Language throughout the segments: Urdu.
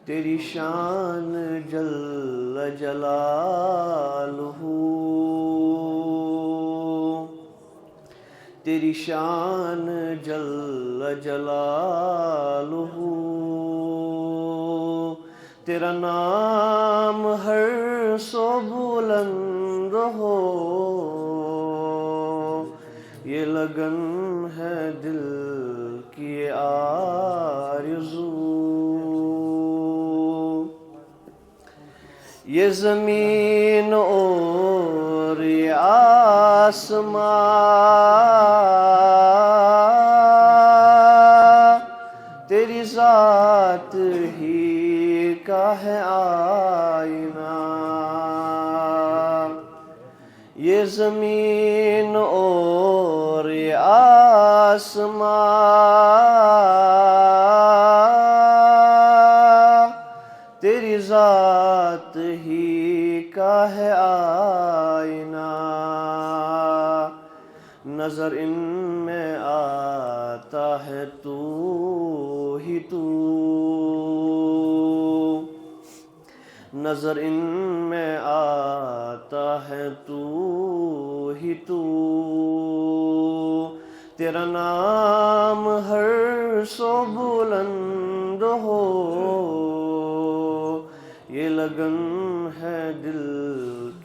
تیری شان جل جلالہ، تیری شان جل جلالہ، تیرا نام ہر سو بلند ہو، یہ لگن ہے دل کی آرزو، یہ زمین اور یہ آسمان تیری ذات ہی کا ہے آئینہ، یہ زمین اور یہ آسمان تیری ذات ہی کا ہے آئینہ، نظر ان میں آتا ہے تو ہی تو، نظر ان میں آتا ہے تو ہی تو، تیرا نام ہر سو بلند ہو، یہ لگن ہے دل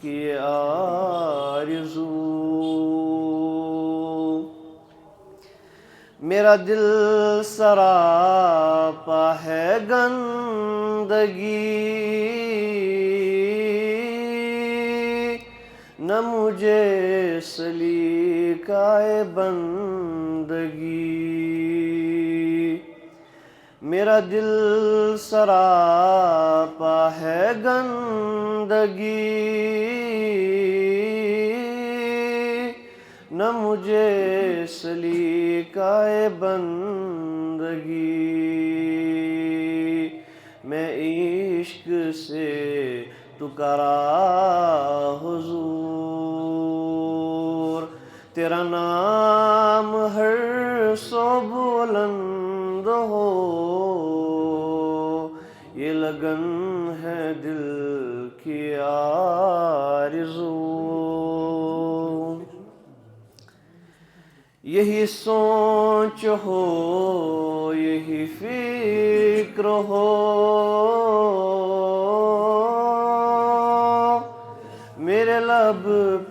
کی آرزو، میرا دل سراپا ہے گندگی، نہ مجھے سلیقۂ بندگی، میرا دل سراپا ہے گندگی، نہ مجھے سلیقۂ بندگی، میں عشق سے پکارا حضور، تیرا نام ہر سو بلند ہو، یہ لگن ہے دل کی آرزو، یہی سوچ ہو یہی فکر ہو، میرے لب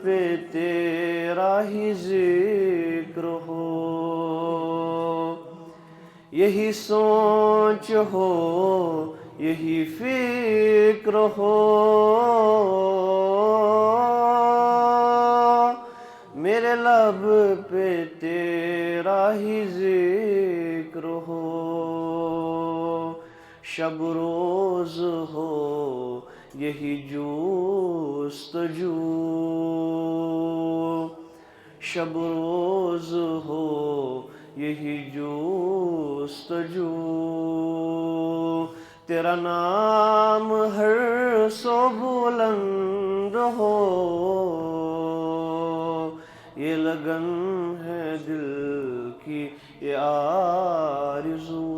پہ تیرا ہی ذکر ہو، یہی سوچ ہو یہی فکر ہو، میرے لب پہ تیرا ہی ذکر ہو، شب روز ہو یہی جستجو، شب روز ہو یہی جستجو، تیرا نام ہر سو بلند ہو، یہ لگن ہے دل کی یہ آرزو،